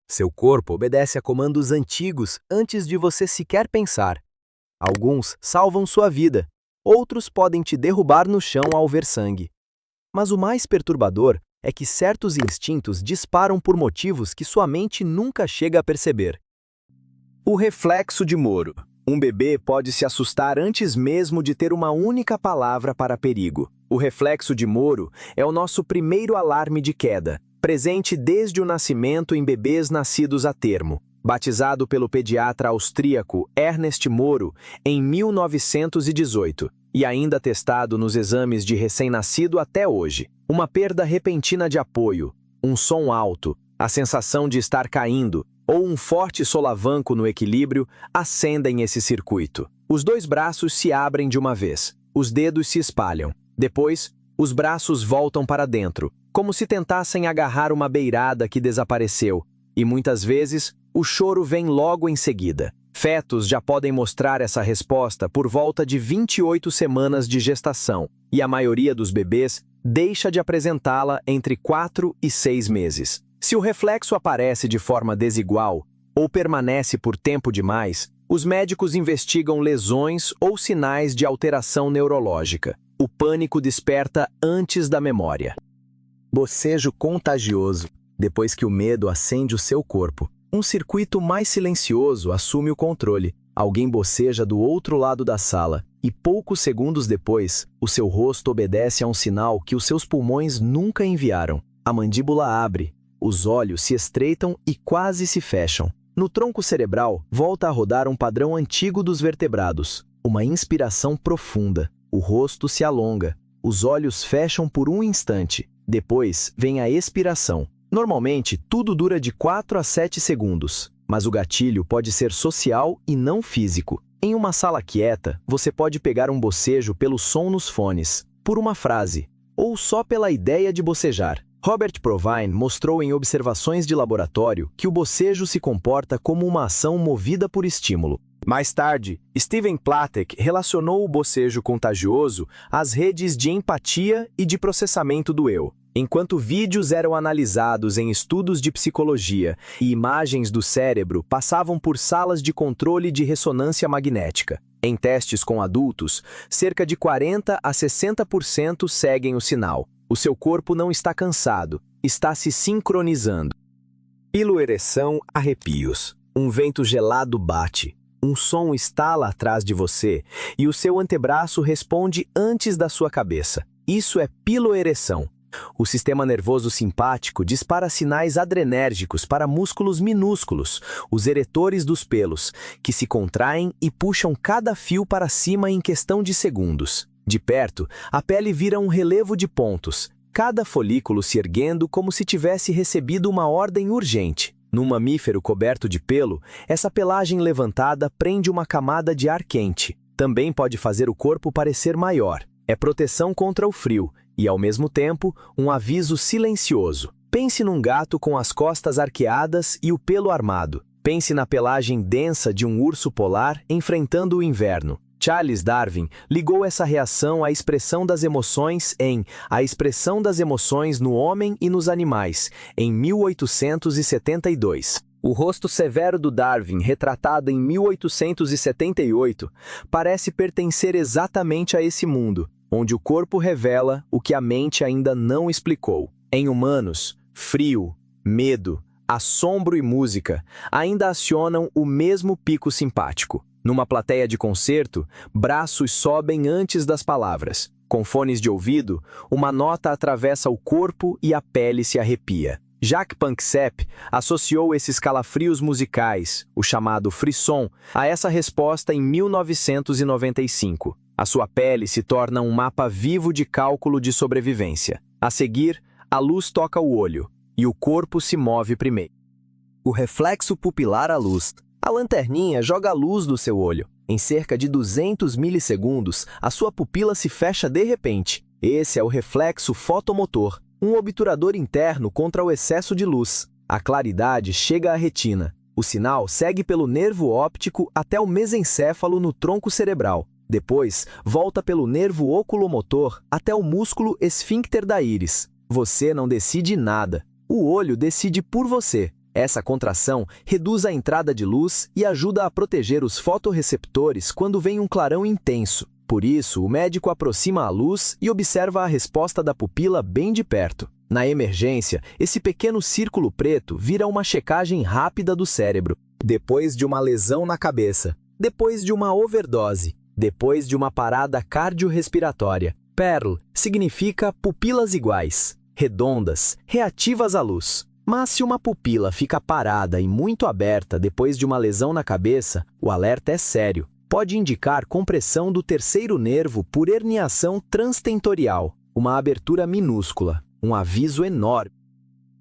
Seu corpo obedece a comandos antigos antes de você sequer pensar. Alguns salvam sua vida, outros podem te derrubar no chão ao ver sangue. Mas o mais perturbador é que certos instintos disparam por motivos que sua mente nunca chega a perceber. O reflexo de Moro. Um bebê pode se assustar antes mesmo de ter uma única palavra para perigo. O reflexo de Moro é o nosso primeiro alarme de queda, presente desde o nascimento em bebês nascidos a termo. Batizado pelo pediatra austríaco Ernest Moro em 1918 e ainda testado nos exames de recém-nascido até hoje. Uma perda repentina de apoio, um som alto, a sensação de estar caindo ou um forte solavanco no equilíbrio acendem esse circuito. Os dois braços se abrem de uma vez, os dedos se espalham. Depois, os braços voltam para dentro, como se tentassem agarrar uma beirada que desapareceu, e muitas vezes o choro vem logo em seguida. Fetos já podem mostrar essa resposta por volta de 28 semanas de gestação, e a maioria dos bebês deixa de apresentá-la entre 4 e 6 meses. Se o reflexo aparece de forma desigual ou permanece por tempo demais, os médicos investigam lesões ou sinais de alteração neurológica. O pânico desperta antes da memória. Bocejo contagioso. Depois que o medo acende o seu corpo, um circuito mais silencioso assume o controle. Alguém boceja do outro lado da sala e poucos segundos depois, o seu rosto obedece a um sinal que os seus pulmões nunca enviaram. A mandíbula abre, os olhos se estreitam e quase se fecham. No tronco cerebral, volta a rodar um padrão antigo dos vertebrados. Uma inspiração profunda. O rosto se alonga. Os olhos fecham por um instante. Depois, vem a expiração. Normalmente, tudo dura de 4 a 7 segundos, mas o gatilho pode ser social e não físico. Em uma sala quieta, você pode pegar um bocejo pelo som nos fones, por uma frase, ou só pela ideia de bocejar. Robert Provine mostrou em observações de laboratório que o bocejo se comporta como uma ação movida por estímulo. Mais tarde, Steven Platek relacionou o bocejo contagioso às redes de empatia e de processamento do eu. Enquanto vídeos eram analisados em estudos de psicologia e imagens do cérebro passavam por salas de controle de ressonância magnética. Em testes com adultos, cerca de 40 a 60% seguem o sinal. O seu corpo não está cansado, está se sincronizando. Piloereção, arrepios. Um vento gelado bate. Um som estala atrás de você e o seu antebraço responde antes da sua cabeça. Isso é piloereção. O sistema nervoso simpático dispara sinais adrenérgicos para músculos minúsculos, os eretores dos pelos, que se contraem e puxam cada fio para cima em questão de segundos. De perto, a pele vira um relevo de pontos, cada folículo se erguendo como se tivesse recebido uma ordem urgente. Num mamífero coberto de pelo, essa pelagem levantada prende uma camada de ar quente. Também pode fazer o corpo parecer maior. É proteção contra o frio e, ao mesmo tempo, um aviso silencioso. Pense num gato com as costas arqueadas e o pelo armado. Pense na pelagem densa de um urso polar enfrentando o inverno. Charles Darwin ligou essa reação à expressão das emoções em A Expressão das Emoções no Homem e nos Animais, em 1872. O rosto severo do Darwin, retratado em 1878, parece pertencer exatamente a esse mundo, onde o corpo revela o que a mente ainda não explicou. Em humanos, frio, medo, assombro e música ainda acionam o mesmo pico simpático. Numa plateia de concerto, braços sobem antes das palavras. Com fones de ouvido, uma nota atravessa o corpo e a pele se arrepia. Jacques Panksepp associou esses calafrios musicais, o chamado frisson, a essa resposta em 1995. A sua pele se torna um mapa vivo de cálculo de sobrevivência. A seguir, a luz toca o olho, e o corpo se move primeiro. O reflexo pupilar à luz. A lanterninha joga a luz do seu olho. Em cerca de 200 milissegundos, a sua pupila se fecha de repente. Esse é o reflexo fotomotor, um obturador interno contra o excesso de luz. A claridade chega à retina. O sinal segue pelo nervo óptico até o mesencéfalo no tronco cerebral. Depois, volta pelo nervo oculomotor até o músculo esfíncter da íris. Você não decide nada. O olho decide por você. Essa contração reduz a entrada de luz e ajuda a proteger os fotorreceptores quando vem um clarão intenso. Por isso, o médico aproxima a luz e observa a resposta da pupila bem de perto. Na emergência, esse pequeno círculo preto vira uma checagem rápida do cérebro. Depois de uma lesão na cabeça, depois de uma overdose, depois de uma parada cardiorrespiratória. PERL significa pupilas iguais, redondas, reativas à luz. Mas se uma pupila fica parada e muito aberta depois de uma lesão na cabeça, o alerta é sério. Pode indicar compressão do terceiro nervo por herniação transtentorial, uma abertura minúscula, um aviso enorme.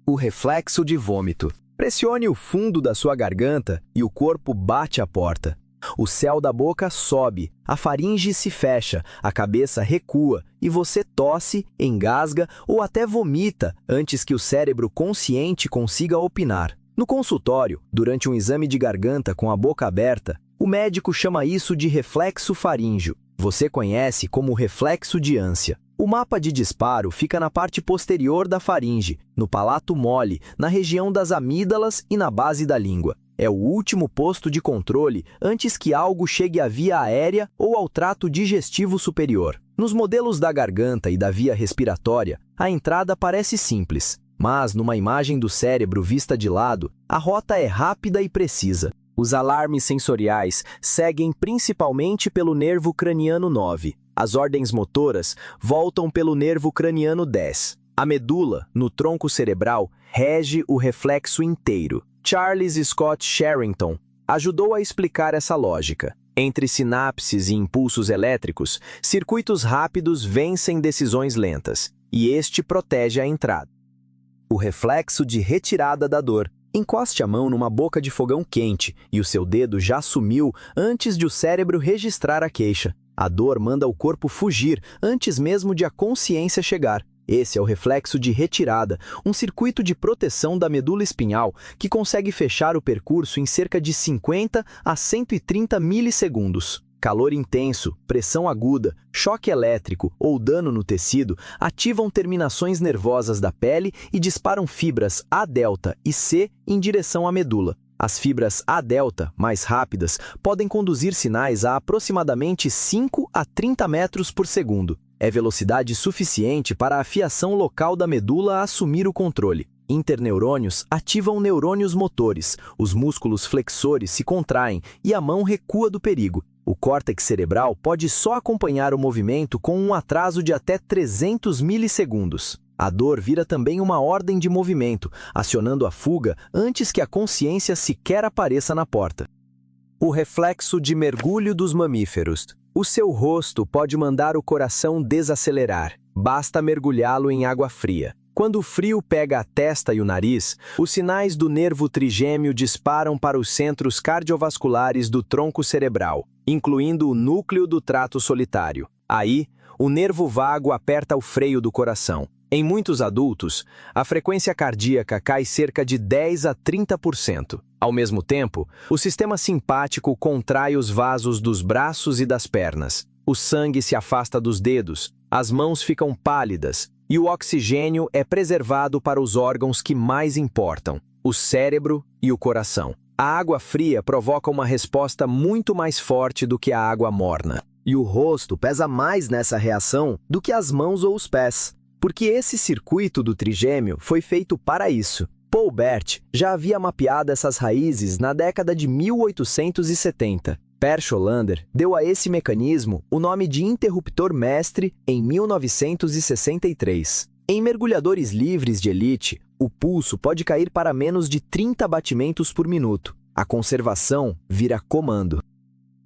O reflexo de vômito. Pressione o fundo da sua garganta e o corpo bate a porta. O céu da boca sobe, a faringe se fecha, a cabeça recua e você tosse, engasga ou até vomita antes que o cérebro consciente consiga opinar. No consultório, durante um exame de garganta com a boca aberta, o médico chama isso de reflexo faríngeo. Você conhece como reflexo de ânsia. O mapa de disparo fica na parte posterior da faringe, no palato mole, na região das amígdalas e na base da língua. É o último posto de controle antes que algo chegue à via aérea ou ao trato digestivo superior. Nos modelos da garganta e da via respiratória, a entrada parece simples, mas numa imagem do cérebro vista de lado, a rota é rápida e precisa. Os alarmes sensoriais seguem principalmente pelo nervo craniano 9. As ordens motoras voltam pelo nervo craniano 10. A medula, no tronco cerebral, rege o reflexo inteiro. Charles Scott Sherrington ajudou a explicar essa lógica. Entre sinapses e impulsos elétricos, circuitos rápidos vencem decisões lentas, e este protege a entrada. O reflexo de retirada da dor. Encoste a mão numa boca de fogão quente e o seu dedo já sumiu antes de o cérebro registrar a queixa. A dor manda o corpo fugir antes mesmo de a consciência chegar. Esse é o reflexo de retirada, um circuito de proteção da medula espinhal que consegue fechar o percurso em cerca de 50 a 130 milissegundos. Calor intenso, pressão aguda, choque elétrico ou dano no tecido ativam terminações nervosas da pele e disparam fibras A delta e C em direção à medula. As fibras A delta, mais rápidas, podem conduzir sinais a aproximadamente 5 a 30 metros por segundo. É velocidade suficiente para a fiação local da medula assumir o controle. Interneurônios ativam neurônios motores, os músculos flexores se contraem e a mão recua do perigo. O córtex cerebral pode só acompanhar o movimento com um atraso de até 300 milissegundos. A dor vira também uma ordem de movimento, acionando a fuga antes que a consciência sequer apareça na porta. O reflexo de mergulho dos mamíferos. O seu rosto pode mandar o coração desacelerar. Basta mergulhá-lo em água fria. Quando o frio pega a testa e o nariz, os sinais do nervo trigêmeo disparam para os centros cardiovasculares do tronco cerebral, incluindo o núcleo do trato solitário. Aí, o nervo vago aperta o freio do coração. Em muitos adultos, a frequência cardíaca cai cerca de 10 a 30%. Ao mesmo tempo, o sistema simpático contrai os vasos dos braços e das pernas. O sangue se afasta dos dedos, as mãos ficam pálidas e o oxigênio é preservado para os órgãos que mais importam, o cérebro e o coração. A água fria provoca uma resposta muito mais forte do que a água morna. E o rosto pesa mais nessa reação do que as mãos ou os pés, porque esse circuito do trigêmeo foi feito para isso. Paul Bert já havia mapeado essas raízes na década de 1870. Per Scholander deu a esse mecanismo o nome de interruptor mestre em 1963. Em mergulhadores livres de elite, o pulso pode cair para menos de 30 batimentos por minuto. A conservação vira comando.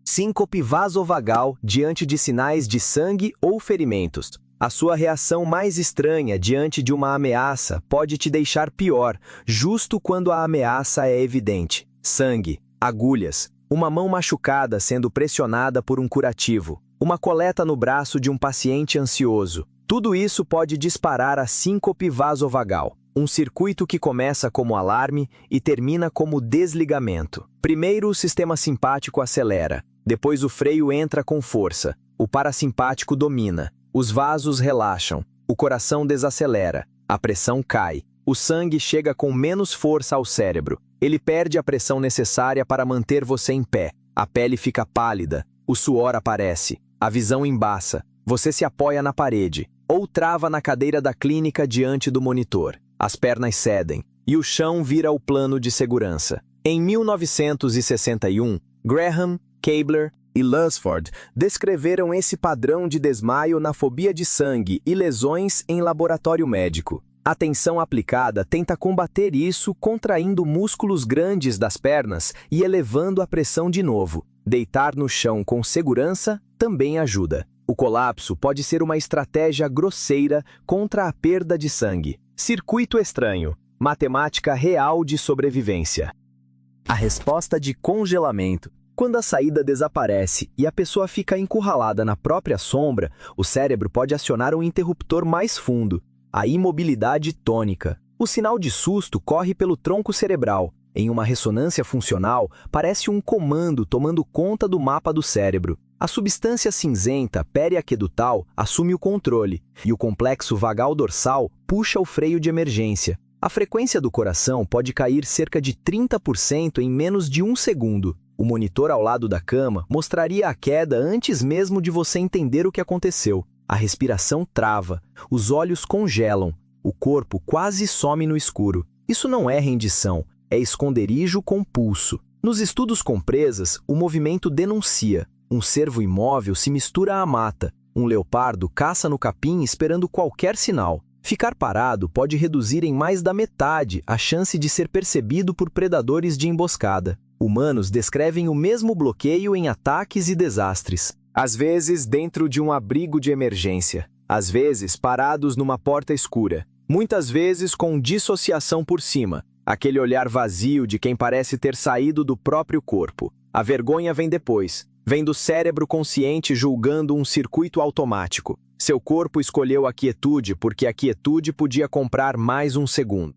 Síncope vasovagal diante de sinais de sangue ou ferimentos. A sua reação mais estranha diante de uma ameaça pode te deixar pior, justo quando a ameaça é evidente. Sangue, agulhas, uma mão machucada sendo pressionada por um curativo, uma coleta no braço de um paciente ansioso. Tudo isso pode disparar a síncope vasovagal, um circuito que começa como alarme e termina como desligamento. Primeiro o sistema simpático acelera, depois o freio entra com força, o parasimpático domina. Os vasos relaxam, o coração desacelera, a pressão cai, O sangue chega com menos força ao cérebro. Ele perde a pressão necessária para manter você em pé. A pele fica pálida, o suor aparece, a visão embaça, você se apoia na parede ou trava na cadeira da clínica diante do monitor. As pernas cedem e o chão vira o plano de segurança. Em 1961, Graham, Keibler e Lunsford descreveram esse padrão de desmaio na fobia de sangue e lesões em laboratório médico. A tensão aplicada tenta combater isso contraindo músculos grandes das pernas e elevando a pressão de novo. Deitar no chão com segurança também ajuda. O colapso pode ser uma estratégia grosseira contra a perda de sangue. Circuito estranho. Matemática real de sobrevivência. A resposta de congelamento. Quando a saída desaparece e a pessoa fica encurralada na própria sombra, o cérebro pode acionar um interruptor mais fundo. A imobilidade tônica. O sinal de susto corre pelo tronco cerebral. Em uma ressonância funcional, parece um comando tomando conta do mapa do cérebro. A substância cinzenta periaquedutal assume o controle e o complexo vagal dorsal puxa o freio de emergência. A frequência do coração pode cair cerca de 30% em menos de um segundo. O monitor ao lado da cama mostraria a queda antes mesmo de você entender o que aconteceu. A respiração trava, os olhos congelam, o corpo quase some no escuro. Isso não é rendição, é esconderijo com pulso. Nos estudos com presas, o movimento denuncia. Um cervo imóvel se mistura à mata. Um leopardo caça no capim esperando qualquer sinal. Ficar parado pode reduzir em mais da metade a chance de ser percebido por predadores de emboscada. Humanos descrevem o mesmo bloqueio em ataques e desastres. Às vezes dentro de um abrigo de emergência, às vezes parados numa porta escura, muitas vezes com dissociação por cima, aquele olhar vazio de quem parece ter saído do próprio corpo. A vergonha vem depois, vem do cérebro consciente julgando um circuito automático. Seu corpo escolheu a quietude porque a quietude podia comprar mais um segundo.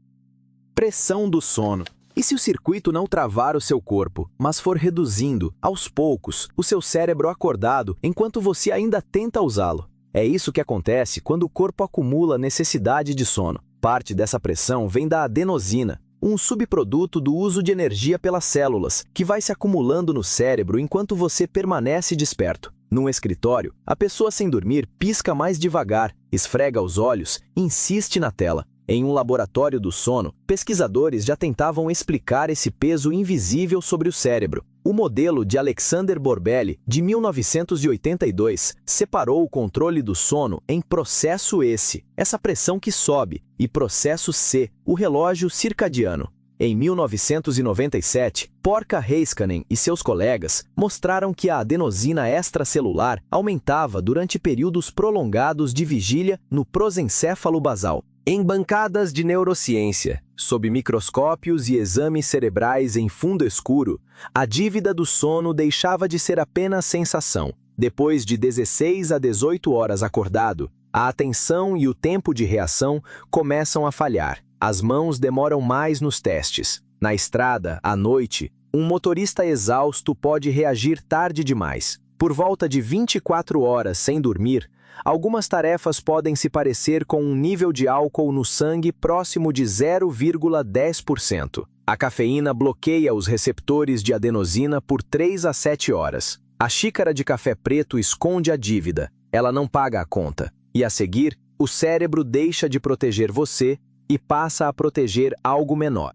Pressão do sono. E se o circuito não travar o seu corpo, mas for reduzindo, aos poucos, o seu cérebro acordado enquanto você ainda tenta usá-lo? É isso que acontece quando o corpo acumula necessidade de sono. Parte dessa pressão vem da adenosina, um subproduto do uso de energia pelas células, que vai se acumulando no cérebro enquanto você permanece desperto. Num escritório, a pessoa sem dormir pisca mais devagar, esfrega os olhos e insiste na tela. Em um laboratório do sono, pesquisadores já tentavam explicar esse peso invisível sobre o cérebro. O modelo de Alexander Borbély, de 1982, separou o controle do sono em processo S, essa pressão que sobe, e processo C, o relógio circadiano. Em 1997, Porca-Heiskanen e seus colegas mostraram que a adenosina extracelular aumentava durante períodos prolongados de vigília no prosencéfalo basal. Em bancadas de neurociência, sob microscópios e exames cerebrais em fundo escuro, a dívida do sono deixava de ser apenas sensação. Depois de 16 a 18 horas acordado, a atenção e o tempo de reação começam a falhar. As mãos demoram mais nos testes. Na estrada, à noite, um motorista exausto pode reagir tarde demais. Por volta de 24 horas sem dormir, algumas tarefas podem se parecer com um nível de álcool no sangue próximo de 0,10%. A cafeína bloqueia os receptores de adenosina por 3 a 7 horas. A xícara de café preto esconde a dívida, ela não paga a conta. E a seguir, o cérebro deixa de proteger você e passa a proteger algo menor.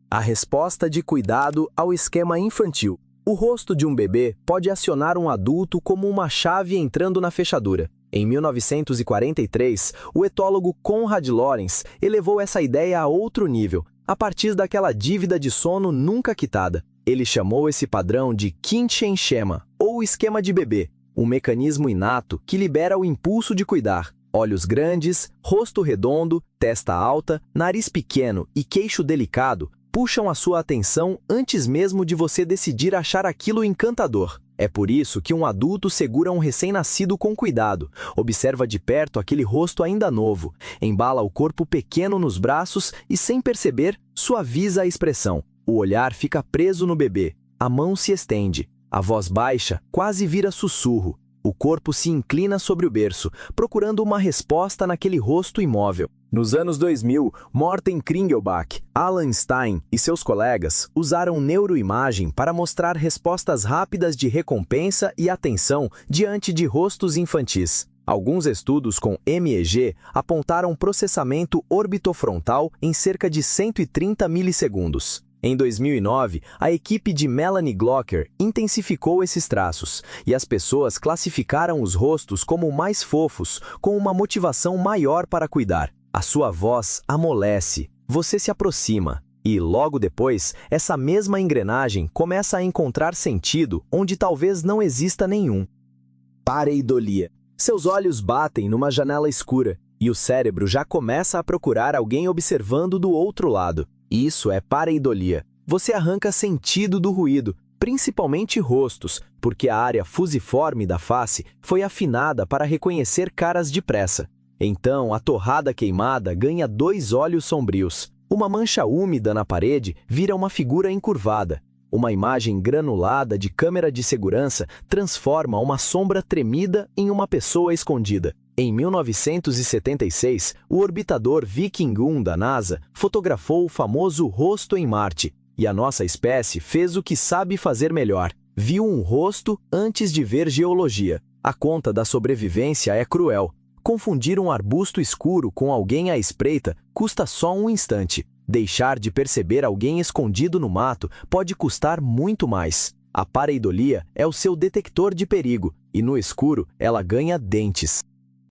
A resposta de cuidado ao esquema infantil. O rosto de um bebê pode acionar um adulto como uma chave entrando na fechadura. Em 1943, o etólogo Konrad Lorenz elevou essa ideia a outro nível, a partir daquela dívida de sono nunca quitada. Ele chamou esse padrão de Kindchen Schema, ou esquema de bebê, um mecanismo inato que libera o impulso de cuidar. Olhos grandes, rosto redondo, testa alta, nariz pequeno e queixo delicado puxam a sua atenção antes mesmo de você decidir achar aquilo encantador. É por isso que um adulto segura um recém-nascido com cuidado, observa de perto aquele rosto ainda novo, embala o corpo pequeno nos braços e, sem perceber, suaviza a expressão. O olhar fica preso no bebê, a mão se estende, a voz baixa quase vira sussurro. O corpo se inclina sobre o berço, procurando uma resposta naquele rosto imóvel. Nos anos 2000, Morten Kringelbach, Alan Stein e seus colegas usaram neuroimagem para mostrar respostas rápidas de recompensa e atenção diante de rostos infantis. Alguns estudos com MEG apontaram processamento orbitofrontal em cerca de 130 milissegundos. Em 2009, a equipe de Melanie Glocker intensificou esses traços, e as pessoas classificaram os rostos como mais fofos, com uma motivação maior para cuidar. A sua voz amolece, você se aproxima, e logo depois, essa mesma engrenagem começa a encontrar sentido onde talvez não exista nenhum. Pareidolia. Seus olhos batem numa janela escura, e o cérebro já começa a procurar alguém observando do outro lado. Isso é pareidolia. Você arranca sentido do ruído, principalmente rostos, porque a área fusiforme da face foi afinada para reconhecer caras depressa. Então, a torrada queimada ganha 2 olhos sombrios. Uma mancha úmida na parede vira uma figura encurvada. Uma imagem granulada de câmera de segurança transforma uma sombra tremida em uma pessoa escondida. Em 1976, o orbitador Viking 1 da NASA fotografou o famoso rosto em Marte, e a nossa espécie fez o que sabe fazer melhor. Viu um rosto antes de ver geologia. A conta da sobrevivência é cruel. Confundir um arbusto escuro com alguém à espreita custa só um instante. Deixar de perceber alguém escondido no mato pode custar muito mais. A pareidolia é o seu detector de perigo, e no escuro ela ganha dentes.